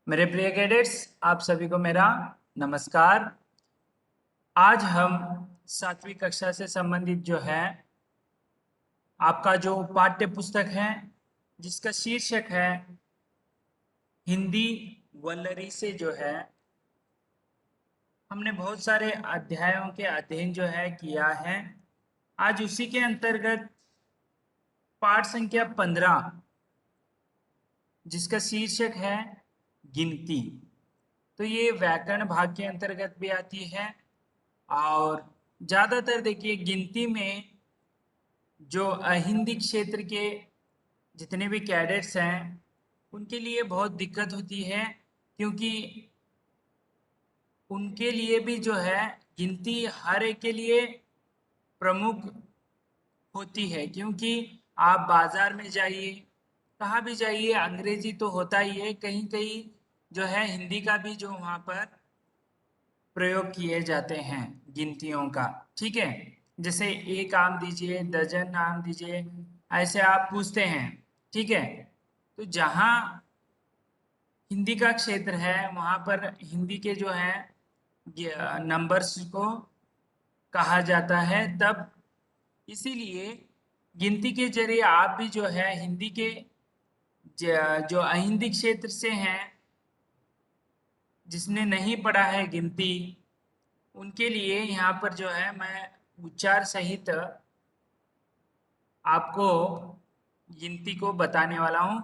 मेरे प्रिय कैडेट्स, आप सभी को मेरा नमस्कार। आज हम 7वीं कक्षा से संबंधित जो है आपका जो पाठ्य पुस्तक है जिसका शीर्षक है हिंदी वल्लरी से जो है हमने बहुत सारे अध्यायों के अध्ययन जो है किया है। आज उसी के अंतर्गत पाठ संख्या 15 जिसका शीर्षक है गिनती, तो ये व्याकरण भाग के अंतर्गत भी आती है। और ज्यादातर देखिए गिनती में जो हिंदी क्षेत्र के जितने भी कैडेट्स हैं उनके लिए बहुत दिक्कत होती है, क्योंकि उनके लिए भी जो है गिनती हर एक के लिए प्रमुख होती है। क्योंकि आप बाजार में जाइए, कहाँ भी जाइए, अंग्रेजी तो होता ही है, कहीं कहीं जो है हिंदी का भी जो वहाँ पर प्रयोग किए जाते हैं गिनतियों का। ठीक है, जैसे एक आम दीजिए, दर्जन आम दीजिए, ऐसे आप पूछते हैं। ठीक है, तो जहाँ हिंदी का क्षेत्र है वहाँ पर हिंदी के जो है नंबर्स को कहा जाता है। तब इसीलिए गिनती के जरिए आप भी जो है हिंदी के जो अहिंदी क्षेत्र से हैं, जिसने नहीं पढ़ा है गिनती, उनके लिए यहाँ पर जो है मैं उच्चार सहित आपको गिनती को बताने वाला हूँ।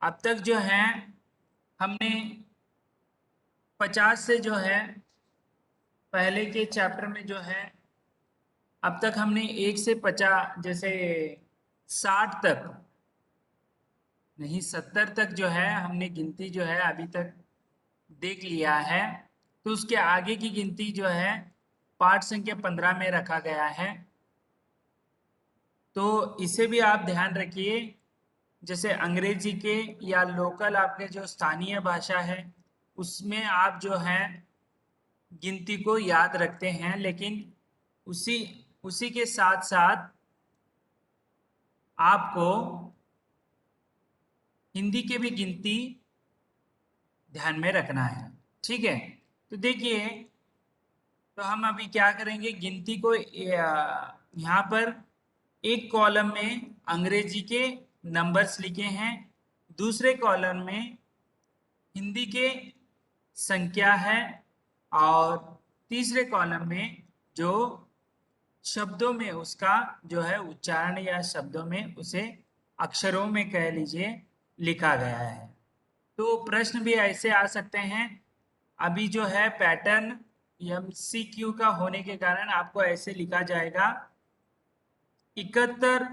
अब तक जो है हमने 50 से जो है पहले के चैप्टर में जो है अब तक हमने 1 से 50 जैसे 60 तक नहीं 70 तक जो है हमने गिनती जो है अभी तक देख लिया है। तो उसके आगे की गिनती जो है पाठ संख्या 15 में रखा गया है। तो इसे भी आप ध्यान रखिए। जैसे अंग्रेजी के या लोकल आपके जो स्थानीय भाषा है उसमें आप जो है गिनती को याद रखते हैं, लेकिन उसी उसी के साथ साथ आपको हिंदी के भी गिनती ध्यान में रखना है। ठीक है, तो देखिए, तो हम अभी क्या करेंगे, गिनती को यहाँ पर एक कॉलम में अंग्रेजी के नंबर्स लिखे हैं, दूसरे कॉलम में हिंदी के संख्या है, और तीसरे कॉलम में जो शब्दों में उसका जो है उच्चारण या शब्दों में उसे अक्षरों में कह लीजिए लिखा गया है। तो प्रश्न भी ऐसे आ सकते हैं। अभी जो है पैटर्न MCQ का होने के कारण आपको ऐसे लिखा जाएगा 71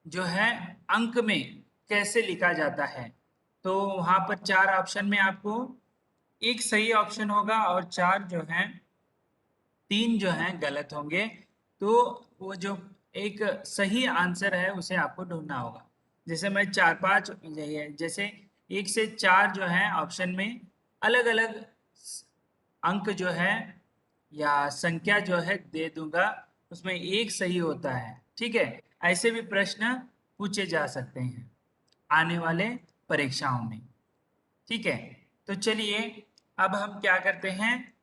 जो है अंक में कैसे लिखा जाता है। तो वहां पर 4 ऑप्शन में आपको एक सही ऑप्शन होगा और 4 जो है 3 जो है गलत होंगे। तो वो जो एक सही आंसर है उसे आपको ढूंढना होगा। जैसे मैं 4 5 जैसे 1 से 4 जो है ऑप्शन में अलग अलग अंक जो है या संख्या जो है दे दूंगा, उसमें एक सही होता है। ठीक है, ऐसे भी प्रश्न पूछे जा सकते हैं आने वाले परीक्षाओं में। ठीक है, तो चलिए अब हम क्या करते हैं,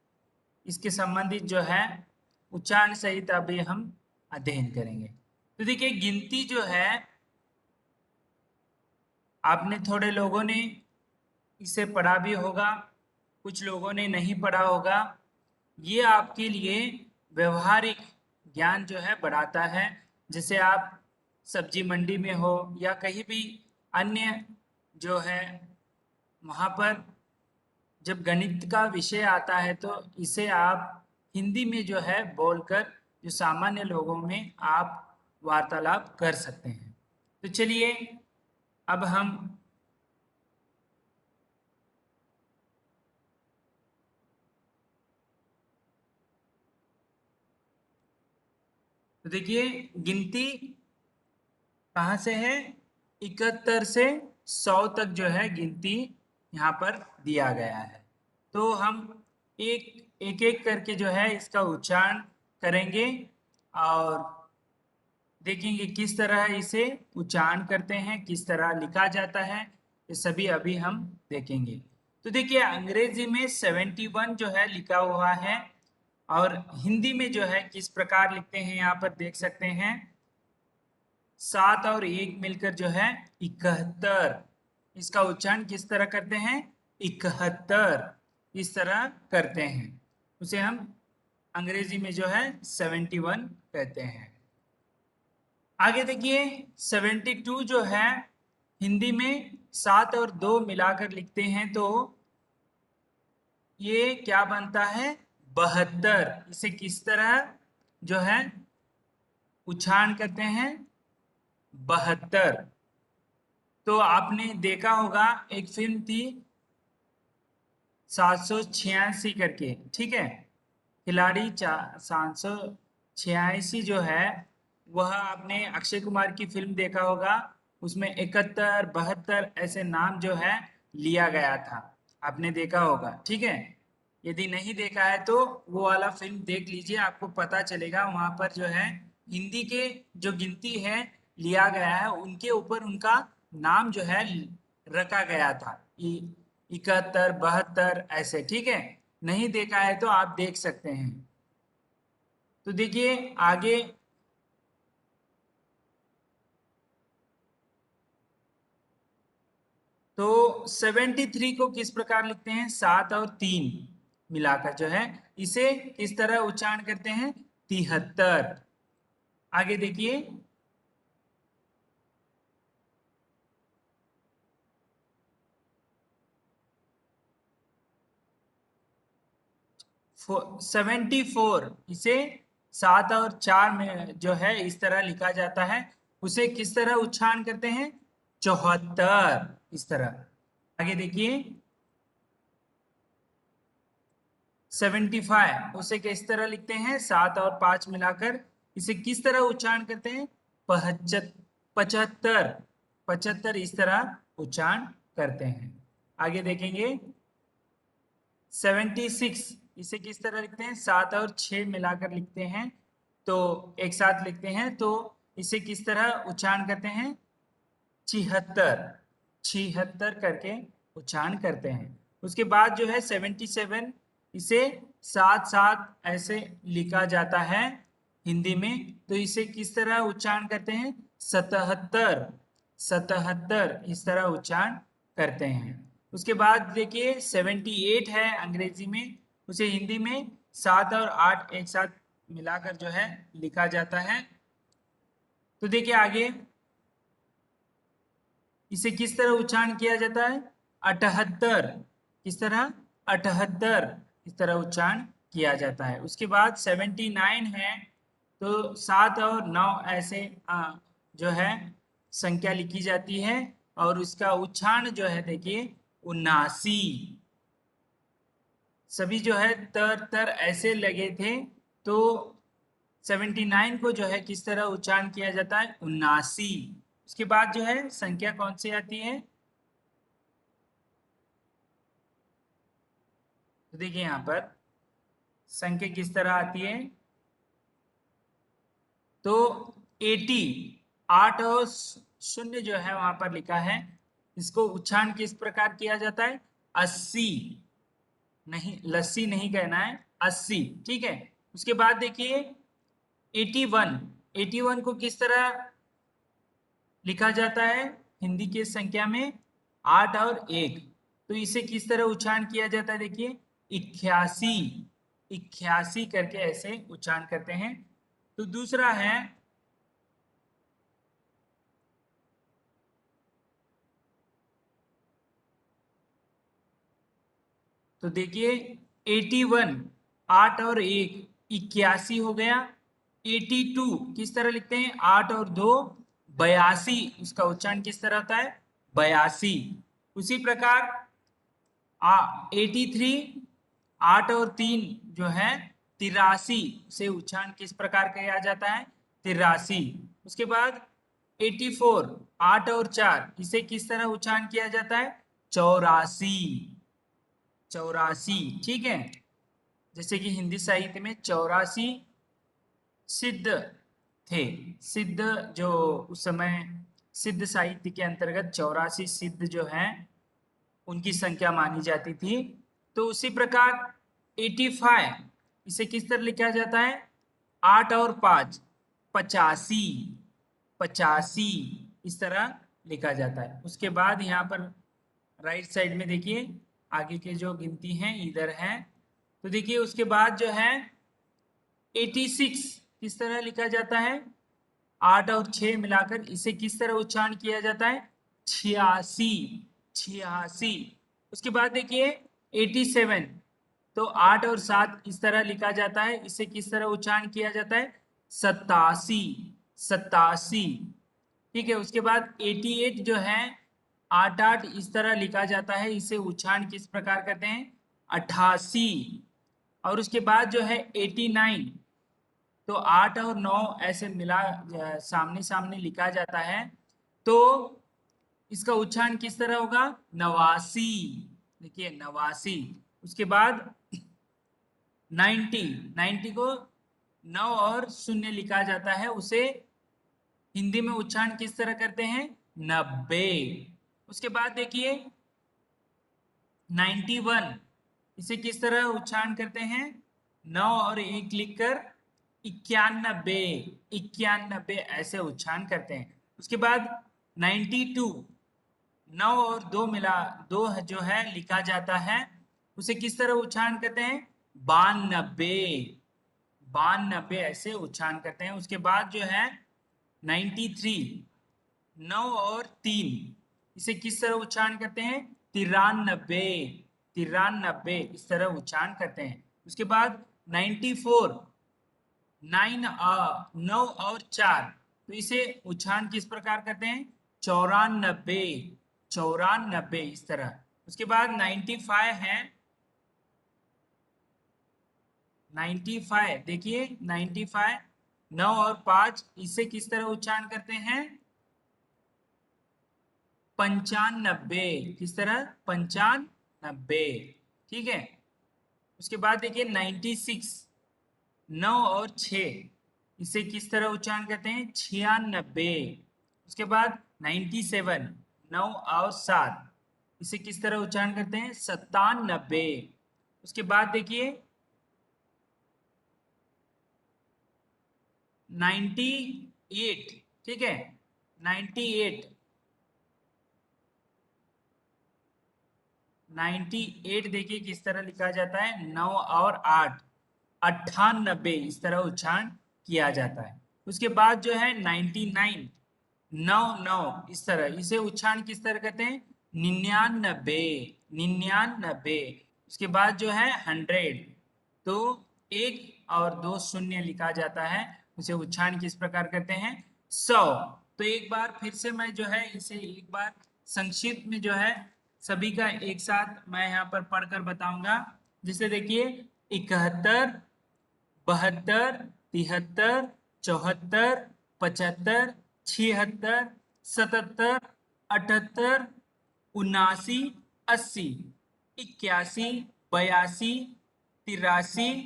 इसके संबंधित जो है उच्चारण सहित अभी हम अध्ययन करेंगे। तो देखिए, गिनती जो है आपने थोड़े लोगों ने इसे पढ़ा भी होगा, कुछ लोगों ने नहीं पढ़ा होगा। ये आपके लिए व्यवहारिक ज्ञान जो है बढ़ाता है। जैसे आप सब्जी मंडी में हो या कहीं भी अन्य जो है वहाँ पर जब गणित का विषय आता है तो इसे आप हिंदी में जो है बोलकर जो सामान्य लोगों में आप वार्तालाप कर सकते हैं। तो चलिए अब हम तो देखिए गिनती कहाँ से है, 71 से 100 तक जो है गिनती यहाँ पर दिया गया है। तो हम एक एक करके जो है इसका उच्चारण करेंगे और देखेंगे किस तरह इसे उच्चारण करते हैं, किस तरह लिखा जाता है। ये सभी अभी हम देखेंगे। तो देखिए अंग्रेजी में 71 जो है लिखा हुआ है, और हिंदी में जो है किस प्रकार लिखते हैं यहाँ पर देख सकते हैं। 7 और 1 मिलकर जो है 71। इसका उच्चारण किस तरह करते हैं? 71 इस तरह करते हैं। उसे हम अंग्रेजी में जो है 71 कहते हैं। आगे देखिए 72 जो है हिंदी में 7 और 2 मिलाकर लिखते हैं तो ये क्या बनता है? 72। इसे किस तरह जो है उच्चारण करते हैं? 72। तो आपने देखा होगा एक फिल्म थी 786 करके, ठीक है। खिलाड़ी 786 जो है वह आपने अक्षय कुमार की फिल्म देखा होगा। उसमें 71 72 ऐसे नाम जो है लिया गया था, आपने देखा होगा, ठीक है। यदि नहीं देखा है तो वो वाला फिल्म देख लीजिए, आपको पता चलेगा। वहां पर जो है हिंदी के जो गिनती है लिया गया है उनके ऊपर उनका नाम जो है रखा गया था, 71 72 ऐसे, ठीक है। नहीं देखा है तो आप देख सकते हैं। तो देखिए आगे तो 73 को किस प्रकार लिखते हैं? 7 और 3 मिलाकर जो है इसे किस तरह उच्चारण करते हैं? 73। आगे देखिए 74 इसे 7 और 4 में जो है इस तरह लिखा जाता है। उसे किस तरह उच्चारण करते हैं? 74 इस तरह। आगे देखिए 75 उसे किस तरह लिखते हैं? 7 और 5 मिलाकर इसे किस तरह उच्चारण करते हैं? 75 75 इस तरह उच्चारण करते हैं। आगे देखेंगे 76 इसे किस तरह लिखते हैं? 7 और 6 मिलाकर लिखते हैं, तो एक साथ लिखते हैं तो इसे किस तरह उच्चारण करते हैं? 76 76 करके उच्चारण करते हैं। उसके बाद जो है 77 इसे साथ साथ ऐसे लिखा जाता है हिंदी में, तो इसे किस तरह उच्चारण करते हैं? 77 77 इस तरह उच्चारण करते हैं। उसके बाद देखिए 78 है अंग्रेजी में, उसे हिंदी में 7 और 8 एक साथ मिलाकर जो है लिखा जाता है। तो देखिए आगे इसे किस तरह उच्चारण किया जाता है? 78 किस तरह? 78 इस तरह उच्चारण किया जाता है। उसके बाद 79 है तो 7 और 9 ऐसे जो है संख्या लिखी जाती है, और उसका उच्चारण जो है देखिए 79। सभी जो है तर तर ऐसे लगे थे, तो 79 को जो है किस तरह उच्चारण किया जाता है? 79। उसके बाद जो है संख्या कौन सी आती है? तो देखिए यहाँ पर संख्या किस तरह आती है, तो 80 8 और शून्य जो है वहां पर लिखा है, इसको उच्चारण किस प्रकार किया जाता है? 80। नहीं, लस्सी नहीं कहना है, 80, ठीक है। उसके बाद देखिए 81 81 को किस तरह लिखा जाता है हिंदी के संख्या में? 8 और 1, तो इसे किस तरह उच्चारण किया जाता है? देखिए 81 81 करके ऐसे उच्चारण करते हैं। तो दूसरा है तो देखिए 81 8 और 1 81 हो गया। 82 किस तरह लिखते हैं? 8 और 2 82, उसका उच्चारण किस तरह होता है? 82। उसी प्रकार 83 8 और 3 जो है 83 से उच्चारण किस प्रकार किया जाता है? 83। उसके बाद 84 8 और 4 इसे किस तरह उच्चारण किया जाता है? 84 84, ठीक है। जैसे कि हिंदी साहित्य में 84 सिद्ध थे। सिद्ध जो उस समय सिद्ध साहित्य के अंतर्गत 84 सिद्ध जो हैं उनकी संख्या मानी जाती थी। तो उसी प्रकार 85 इसे किस तरह लिखा जाता है? 8 और 5 85, 85 इस तरह लिखा जाता है। उसके बाद यहाँ पर राइट साइड में देखिए आगे के जो गिनती हैं इधर है। तो देखिए उसके बाद जो है 86 किस तरह लिखा जाता है? 8 और 6 मिलाकर इसे किस तरह उच्चारण किया जाता है? 86, 86। उसके बाद देखिए 87, तो 8 और 7 इस तरह लिखा जाता है, इसे किस तरह उच्चारण किया जाता है? 87, 87। ठीक है। उसके बाद 88 जो है 8 8 इस तरह लिखा जाता है, इसे उच्चारण किस प्रकार करते हैं? 88। और उसके बाद जो है 89, तो 8 और 9 ऐसे मिला सामने सामने लिखा जाता है, तो इसका उच्चारण किस तरह होगा? 89। देखिए 89। उसके बाद 90, 90 को 9 और 0 लिखा जाता है, उसे हिंदी में उच्चारण किस तरह करते हैं? 90। उसके बाद देखिए 91 इसे किस तरह उच्चारण करते हैं? 9 और 1 लिखकर 91, 91 ऐसे उच्चारण करते हैं। उसके बाद 92 9 और 2 मिला 2 जो है लिखा जाता है, उसे किस तरह उच्चारण करते हैं? 92, 92 ऐसे उच्चारण करते हैं। उसके बाद जो है 93 9 और 3 इसे किस तरह उच्चारण करते हैं? 93, 93 इस तरह उच्चारण करते हैं। उसके बाद 94 9 और 4, तो इसे उच्चारण किस प्रकार करते हैं? 94, 94 इस तरह। उसके बाद 95 है, 95 देखिए 95 9 और 5 इसे किस तरह उच्चारण करते हैं? 95 किस तरह? 95। ठीक है। उसके बाद देखिए 96 9 और 6 इसे किस तरह उच्चारण करते हैं? 96। उसके बाद 97 9 और 7 इसे किस तरह उच्चारण करते हैं? 97। उसके बाद देखिए 98, ठीक है 98, 98 देखिए किस तरह लिखा जाता है? 9 और 8 98 इस तरह उच्चारण किया जाता है। उसके बाद जो है 99 9 9 इस तरह, इसे उच्चारण किस तरह करते हैं? 99, 99। उसके बाद जो है 100, तो 1 और 2 शून्य लिखा जाता है, उसे उच्चारण किस प्रकार करते हैं? 100। तो एक बार फिर से मैं जो है इसे एक बार संक्षिप्त में जो है सभी का एक साथ मैं यहाँ पर पढ़कर बताऊंगा। जिसे देखिए 71 72 73 74 75 76 77 78 79 80 81 82 83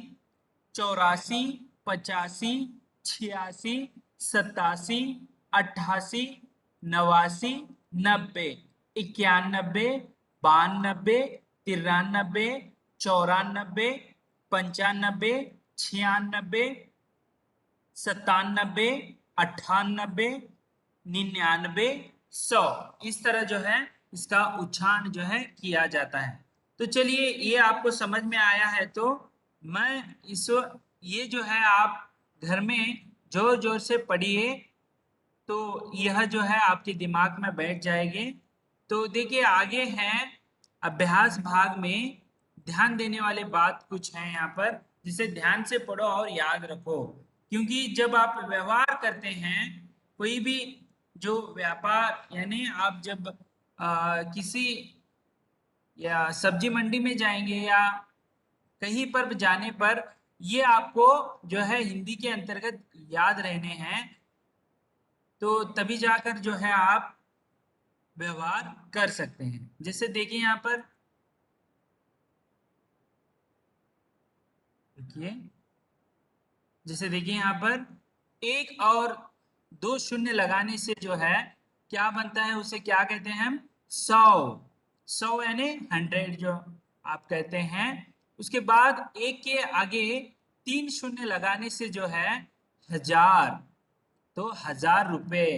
84 85 86 87 88 89 90 91 92 93 94 95 96 97 98 99 100 इस तरह जो है इसका उच्चारण जो है किया जाता है। तो चलिए ये आपको समझ में आया है, तो मैं इस ये जो है आप घर में जोर जोर से पढ़िए, तो यह जो है आपके दिमाग में बैठ जाएगी। तो देखिए आगे हैं अभ्यास भाग में ध्यान देने वाले बात कुछ है यहाँ पर, जिसे ध्यान से पढ़ो और याद रखो। क्योंकि जब आप व्यवहार करते हैं कोई भी जो व्यापार, यानी आप जब किसी या सब्जी मंडी में जाएंगे या कहीं पर जाने पर ये आपको जो है हिंदी के अंतर्गत याद रहने हैं, तो तभी जाकर जो है आप व्यवहार कर सकते हैं। जैसे देखिए यहाँ पर देखिए, जैसे देखिए यहाँ पर 1 और 2 शून्य लगाने से जो है क्या बनता है, उसे क्या कहते हैं हम, 100 यानी 100 जो आप कहते हैं। उसके बाद एक के आगे 3 शून्य लगाने से जो है 1000, तो 1000 रुपए,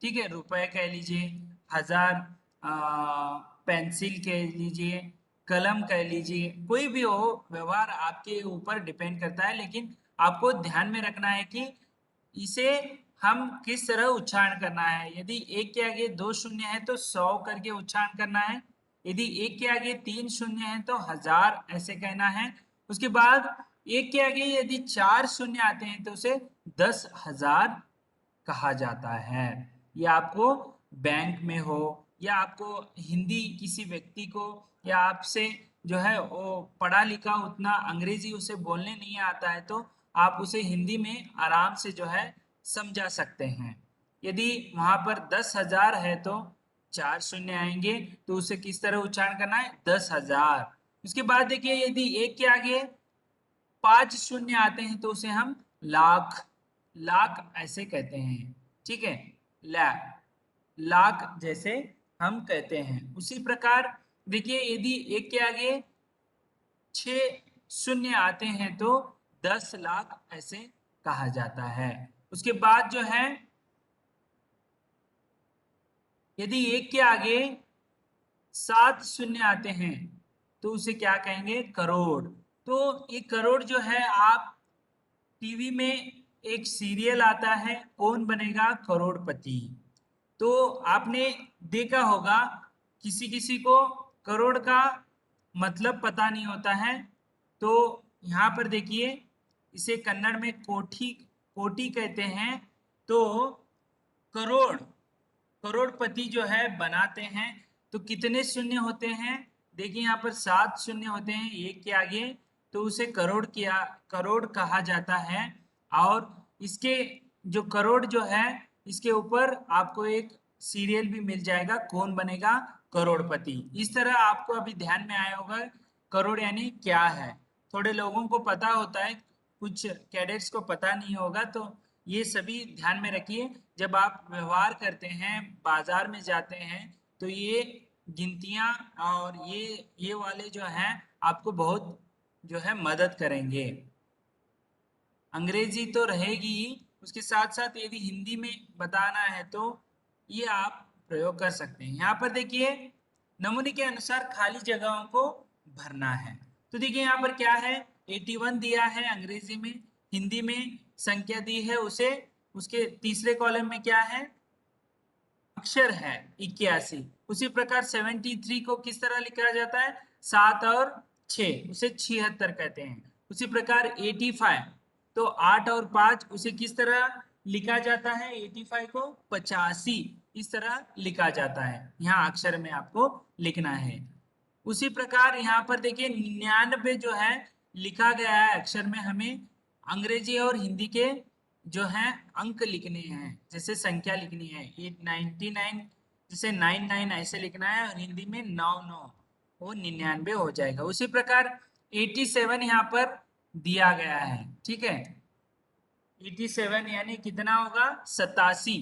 ठीक है, रुपए कह लीजिए, 1000 पेंसिल कह लीजिए, कलम कह लीजिए, कोई भी हो, व्यवहार आपके ऊपर डिपेंड करता है, लेकिन आपको ध्यान में रखना है कि इसे हम किस तरह उच्चारण करना है। यदि एक के आगे 2 शून्य है तो 100 करके उच्चारण करना है, यदि एक के आगे 3 शून्य है तो 1000 ऐसे कहना है। उसके बाद एक के आगे यदि 4 शून्य आते हैं तो उसे 10,000 कहा जाता है। ये आपको बैंक में हो, या आपको हिंदी किसी व्यक्ति को, या आपसे जो है वो पढ़ा लिखा उतना अंग्रेजी उसे बोलने नहीं आता है, तो आप उसे हिंदी में आराम से जो है समझा सकते हैं। यदि वहां पर 10,000 है तो 4 शून्य आएंगे, तो उसे किस तरह उच्चारण करना है, 10,000। उसके बाद देखिए, यदि एक के आगे 5 शून्य आते हैं तो उसे हम लाख, लाख ऐसे कहते हैं, ठीक है, लाख, लाख जैसे हम कहते हैं। उसी प्रकार देखिए, यदि एक के आगे 6 शून्य आते हैं तो 10,00,000 ऐसे कहा जाता है। उसके बाद जो है, यदि एक के आगे 7 शून्य आते हैं तो उसे क्या कहेंगे, करोड़। तो ये करोड़ जो है, आप टीवी में एक सीरियल आता है, कौन बनेगा करोड़पति, तो आपने देखा होगा, किसी किसी को करोड़ का मतलब पता नहीं होता है। तो यहाँ पर देखिए, इसे कन्नड़ में कोठी, कोटी कहते हैं। तो करोड़, करोड़पति जो है बनाते हैं तो कितने शून्य होते हैं, देखिए यहाँ पर 7 शून्य होते हैं एक के आगे, तो उसे करोड़ किया, करोड़ कहा जाता है। और इसके जो करोड़ जो है, इसके ऊपर आपको एक सीरियल भी मिल जाएगा, कौन बनेगा करोड़पति। इस तरह आपको अभी ध्यान में आया होगा करोड़ यानी क्या है। थोड़े लोगों को पता होता है, कुछ कैडेट्स को पता नहीं होगा, तो ये सभी ध्यान में रखिए। जब आप व्यवहार करते हैं, बाजार में जाते हैं, तो ये गिनतियां और ये वाले जो हैं आपको बहुत जो है मदद करेंगे। अंग्रेजी तो रहेगी ही, उसके साथ साथ यदि हिंदी में बताना है तो ये आप प्रयोग कर सकते हैं। यहाँ पर देखिए, नमूने के अनुसार खाली जगहों को भरना है। तो देखिए यहाँ पर क्या है, 81 दिया है अंग्रेजी में, हिंदी में संख्या दी है उसे, उसके तीसरे कॉलम में क्या है, अक्षर है 81। उसी प्रकार 73 को किस तरह लिखा जाता है, 7 और 6, उसे 76 कहते हैं। उसी प्रकार 85, तो 8 और 5 उसे किस तरह लिखा जाता है, 85 को 85 इस तरह लिखा जाता है। यहाँ अक्षर में आपको लिखना है। उसी प्रकार यहाँ पर देखिए 99 जो है लिखा गया है अक्षर में, हमें अंग्रेजी और हिंदी के जो है अंक लिखने हैं, जैसे संख्या लिखनी है, ये 99 जैसे 99 ऐसे लिखना है, और हिंदी में 99, वो 99 हो जाएगा। उसी प्रकार 87 यहाँ पर दिया गया है, ठीक है, 87 यानी कितना होगा, 87,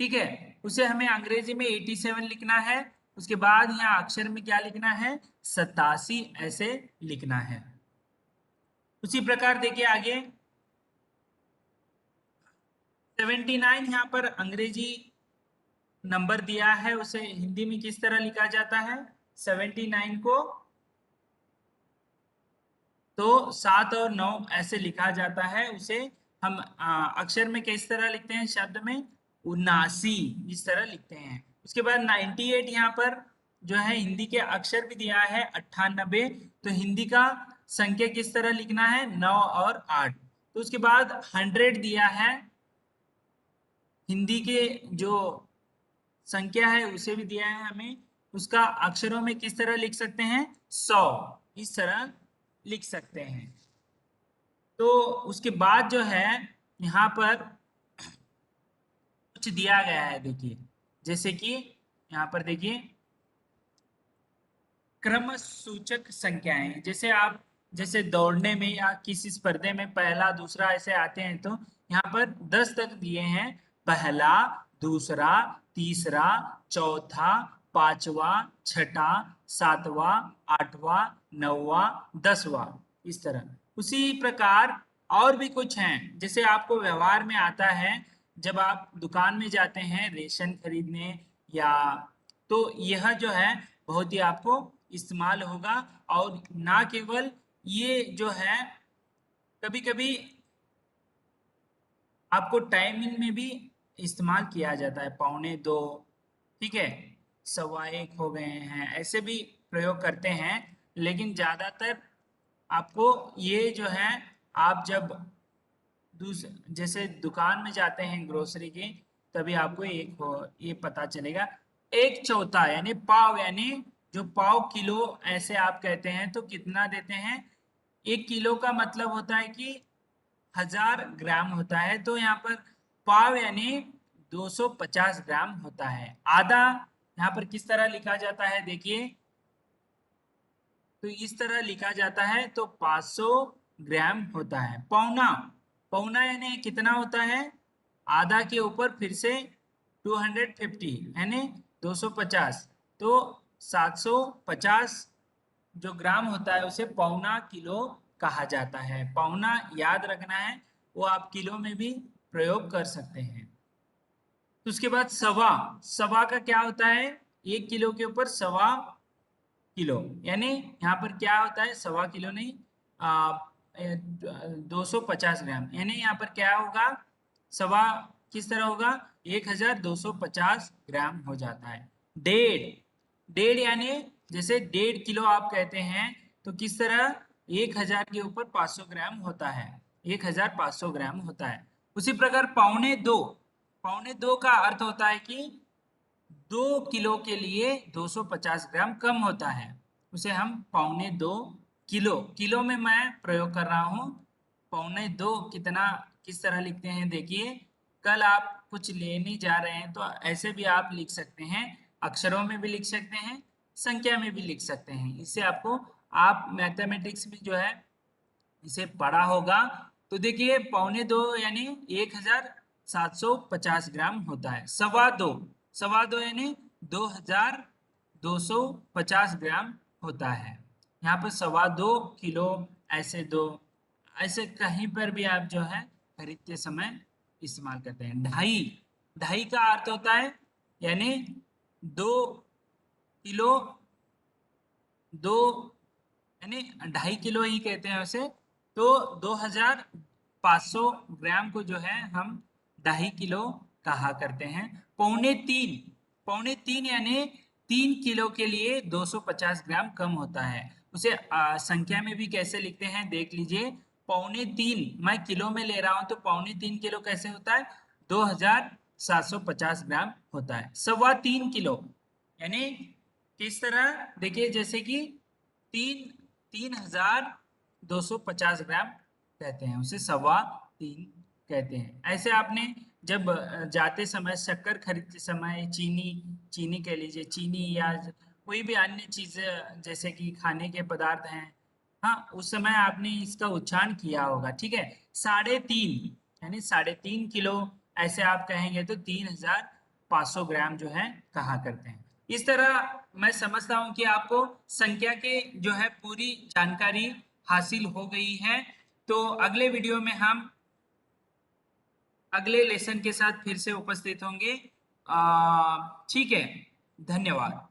ठीक है, उसे हमें अंग्रेजी में 87 लिखना है। उसके बाद यहाँ अक्षर में क्या लिखना है, 87 ऐसे लिखना है। उसी प्रकार देखिए आगे 79 यहाँ पर अंग्रेजी नंबर दिया है, उसे हिंदी में किस तरह लिखा जाता है, 79 को तो 7 और 9 ऐसे लिखा जाता है। उसे हम अक्षर में किस तरह लिखते हैं, शब्द में 79 इस तरह लिखते हैं। उसके बाद 98 यहाँ पर जो है हिंदी के अक्षर भी दिया है 98, तो हिंदी का संख्या किस तरह लिखना है, 9 और 8। तो उसके बाद 100 दिया है, हिंदी के जो संख्या है उसे भी दिया है हमें, उसका अक्षरों में किस तरह लिख सकते हैं, 100 इस तरह लिख सकते हैं। तो उसके बाद जो है यहाँ पर कुछ दिया गया है, देखिए जैसे कि यहाँ पर देखिए क्रम सूचक संख्याएं, जैसे आप जैसे दौड़ने में या किसी स्पर्धे में पहला दूसरा ऐसे आते हैं, तो यहाँ पर 10 तक दिए हैं, पहला, दूसरा, तीसरा, चौथा, पांचवा, छठा, सातवां, आठवां, नौवां, 10वां, इस तरह। उसी प्रकार और भी कुछ हैं, जैसे आपको व्यवहार में आता है जब आप दुकान में जाते हैं रेशन खरीदने, या तो यह जो है बहुत ही आपको इस्तेमाल होगा। और ना केवल ये जो है, कभी कभी आपको टाइमिंग में भी इस्तेमाल किया जाता है, 1:45, ठीक है, 1:15 हो गए हैं, ऐसे भी प्रयोग करते हैं। लेकिन ज्यादातर आपको ये जो है, आप जब जैसे दुकान में जाते हैं ग्रोसरी की, तभी आपको ये पता चलेगा। एक चौथा यानी पाव, यानी जो पाव किलो ऐसे आप कहते हैं, तो कितना देते हैं? 1 किलो का मतलब होता है कि 1000 ग्राम होता है, तो यहाँ पर पाव यानी 250 ग्राम होता है। आधा यहाँ पर किस तरह लिखा जाता है देखिए, तो इस तरह लिखा जाता है, तो 500 ग्राम होता है। पौना, पौना यानी कितना होता है? आधा के ऊपर फिर से 250 यानी 250, तो 750 जो ग्राम होता है उसे पौना किलो कहा जाता है। पौना याद रखना है, वो आप किलो में भी प्रयोग कर सकते हैं। तो उसके बाद सवा, सवा का क्या होता है? 1 किलो के ऊपर सवा किलो, यानी यहाँ पर क्या होता है? 1.25 किलो नहीं, 250 ग्राम, यानी यहाँ पर क्या होगा? सवा किस तरह होगा? 1250 ग्राम हो जाता है। डेढ़, डेढ़ यानी जैसे 1.5 किलो आप कहते हैं, तो किस तरह? 1000 के ऊपर 500 ग्राम होता है, 1500 ग्राम होता है। उसी प्रकार पौने दो, पौने दो का अर्थ होता है कि 2 किलो के लिए 250 ग्राम कम होता है, उसे हम पौने 2 किलो, किलो में मैं प्रयोग कर रहा हूँ। पौने दो कितना किस तरह लिखते हैं देखिए, कल आप कुछ लेने जा रहे हैं तो ऐसे भी आप लिख सकते हैं, अक्षरों में भी लिख सकते हैं, संख्या में भी लिख सकते हैं। इससे आपको, आप मैथमेटिक्स में जो है इसे पढ़ा होगा। तो देखिए पौने दो यानी 1750 ग्राम होता है। सवा दो, सवा दो यानी 2250 ग्राम होता है। यहाँ पर 2.25 किलो, ऐसे दो, ऐसे कहीं पर भी आप जो है खरीदते समय इस्तेमाल करते हैं। ढाई, ढाई का अर्थ होता है यानी 2 किलो, दो यानी 2.5 किलो ही कहते हैं उसे, तो 2500 ग्राम को जो है हम 2.5 किलो कहा करते हैं। पौने तीन, पौने तीन यानी 3 किलो के लिए 250 ग्राम कम होता है। उसे संख्या में भी कैसे लिखते हैं देख लीजिए। पौने तीन मैं किलो में ले रहा हूं, तो पौने 3 किलो कैसे होता है? 2750 ग्राम होता है। 3.25 किलो यानी किस तरह देखिए, जैसे कि 3250 ग्राम कहते हैं, उसे 3.25 कहते हैं। ऐसे आपने जब जाते समय, शक्कर खरीदते समय, चीनी, चीनी कह लीजिए, चीनी या कोई भी अन्य चीज जैसे कि खाने के पदार्थ हैं, हाँ, उस समय आपने इसका उच्चारण किया होगा, ठीक है। 3.5 यानी 3.5 किलो, ऐसे आप कहेंगे तो 3500 ग्राम जो है कहा करते हैं। इस तरह मैं समझता हूं कि आपको संख्या के जो है पूरी जानकारी हासिल हो गई है। तो अगले वीडियो में हम अगले लेसन के साथ फिर से उपस्थित होंगे। ठीक है, धन्यवाद।